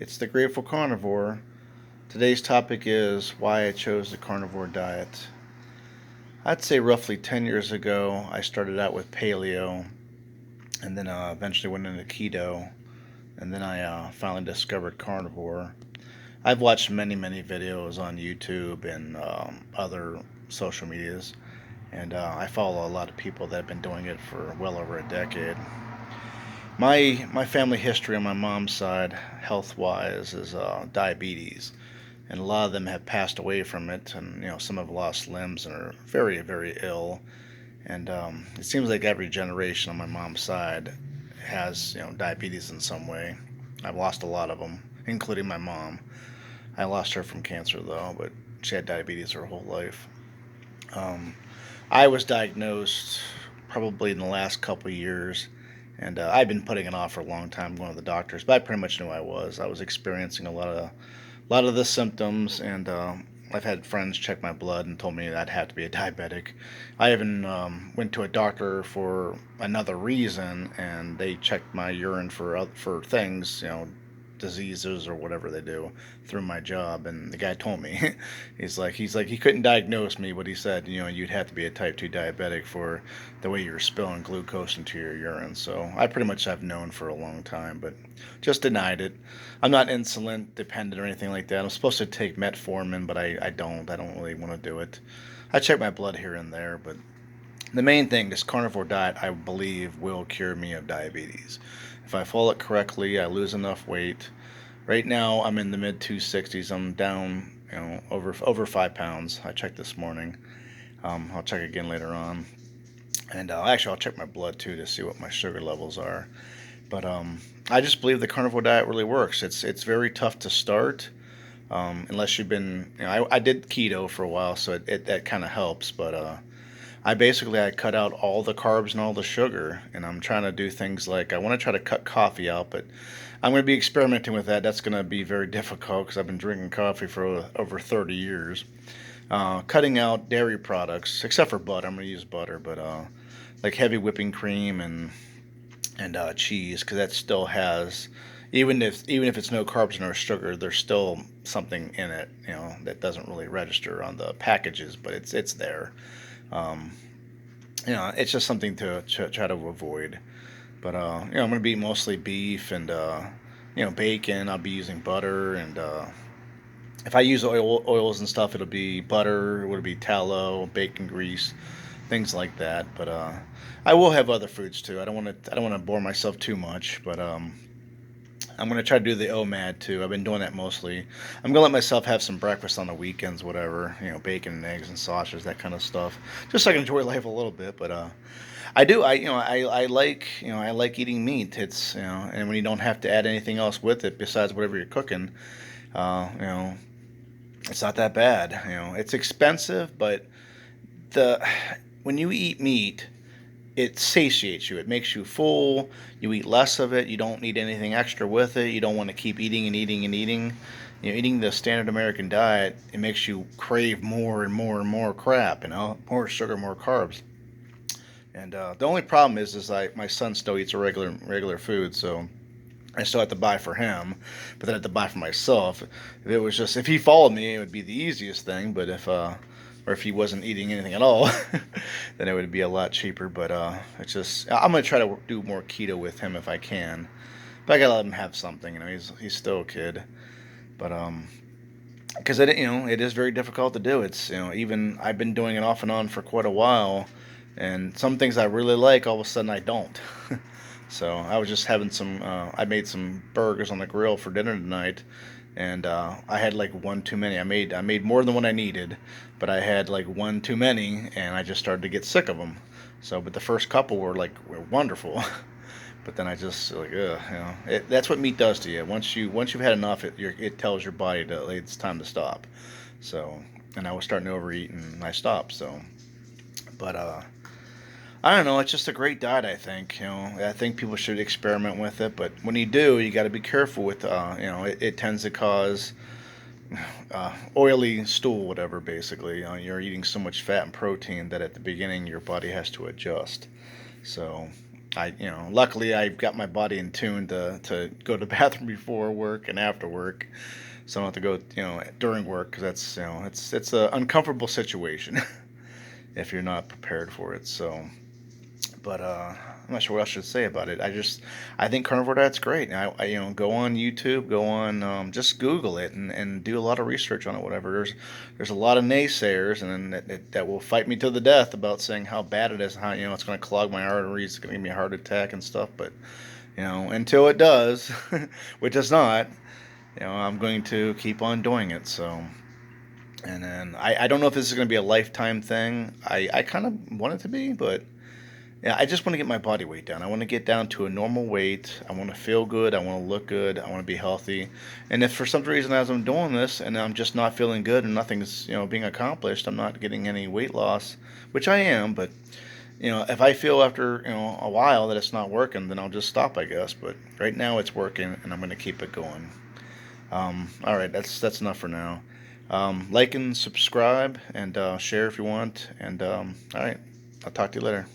It's the Grateful Carnivore. Today's topic is why I chose the carnivore diet. I'd say roughly 10 years ago, I started out with paleo and then eventually went into keto. And then I finally discovered carnivore. I've watched many videos on YouTube and other social medias, and I follow a lot of people that have been doing it for well over a decade. My family history on my mom's side, health wise, is diabetes, and a lot of them have passed away from it, and some have lost limbs and are very ill. And it seems like every generation on my mom's side has diabetes in some way. I've lost a lot of them, including my mom. I lost her from cancer though, but she had diabetes her whole life. Um, I was diagnosed probably in the last couple of years, and I've been putting it off for a long time going to the doctors. But I pretty much knew I was. I was experiencing a lot of the symptoms, and I've had friends check my blood and told me I'd have to be a diabetic. I even went to a doctor for another reason, and they checked my urine for things, diseases or whatever they do through my job. And the guy told me, he's like he couldn't diagnose me, but he said you'd have to be a type 2 diabetic for the way you're spilling glucose into your urine. So I pretty much have known for a long time, but just denied it. I'm not insulin dependent or anything like that. I'm supposed to take metformin, but I don't really want to do it. I check my blood here and there, but the main thing, this carnivore diet, I believe, will cure me of diabetes. If I follow it correctly, I lose enough weight. Right now, I'm in the mid 260s. I'm down, over 5 pounds. I checked this morning. I'll check again later on, and actually, I'll check my blood too to see what my sugar levels are. But I just believe the carnivore diet really works. It's very tough to start, unless you've been. I did keto for a while, so it that kind of helps. But I cut out all the carbs and all the sugar, and I'm trying to do things like I want to try to cut coffee out, but I'm going to be experimenting with that. That's going to be very difficult because I've been drinking coffee for over 30 years. Cutting out dairy products, except for butter. I'm going to use butter, but like heavy whipping cream and cheese, because that still has, even if it's no carbs and no sugar, there's still something in it, that doesn't really register on the packages, but it's there. Um, it's just something to try to avoid. But I'm gonna be mostly beef and bacon. I'll be using butter, and if I use oils and stuff, it'll be butter, it'll be tallow, bacon grease, things like that. But I will have other foods too. I don't want to bore myself too much, but I'm gonna try to do the OMAD too. I've been doing that mostly. I'm gonna let myself have some breakfast on the weekends, whatever, bacon and eggs and sausages, that kind of stuff, just so I can enjoy life a little bit. But I do. I like eating meat. And when you don't have to add anything else with it besides whatever you're cooking, uh, you know, it's not that bad. It's expensive, but the when you eat meat, it satiates you. It makes you full. You eat less of it. You don't need anything extra with it. You don't want to keep eating and eating and eating. Eating the standard American diet, it makes you crave more and more and more crap. More sugar, more carbs. And the only problem is like my son still eats a regular food, so I still have to buy for him, but then I have to buy for myself. If he followed me, it would be the easiest thing. But if he wasn't eating anything at all, then it would be a lot cheaper. But it's just I'm gonna try to do more keto with him if I can. But I gotta let him have something. He's still a kid. But because it is very difficult to do. It's even I've been doing it off and on for quite a while, and some things I really like, all of a sudden I don't. So I was just having some. I made some burgers on the grill for dinner tonight, and I had like one too many. I made more than what I needed, but I had like one too many, and I just started to get sick of them. So, but the first couple were wonderful, but then I just like that's what meat does to you. Once you've had enough, it tells your body that it's time to stop. So, and I was starting to overeat, and I stopped. So, but I don't know. It's just a great diet. I think. I think people should experiment with it. But when you do, you got to be careful with. It tends to cause oily stool, whatever. Basically, you're eating so much fat and protein that at the beginning your body has to adjust. So Luckily I've got my body in tune to go to the bathroom before work and after work, so I don't have to go, during work, because that's, it's an uncomfortable situation if you're not prepared for it. So, but I'm not sure what else I should say about it. I think carnivore diet's great. Go on YouTube, go on, just Google it and do a lot of research on it. Whatever. There's a lot of naysayers, and that will fight me to the death about saying how bad it is, how it's going to clog my arteries, it's going to give me a heart attack and stuff. But until it does, which does not, I'm going to keep on doing it. So. And then I don't know if this is going to be a lifetime thing. I kind of want it to be, but yeah, I just want to get my body weight down. I want to get down to a normal weight. I want to feel good. I want to look good. I want to be healthy. And if for some reason as I'm doing this and I'm just not feeling good and nothing's being accomplished, I'm not getting any weight loss, which I am. But if I feel after a while that it's not working, then I'll just stop, I guess. But right now it's working, and I'm going to keep it going. All right, that's enough for now. Like and subscribe and share if you want. And all right, I'll talk to you later.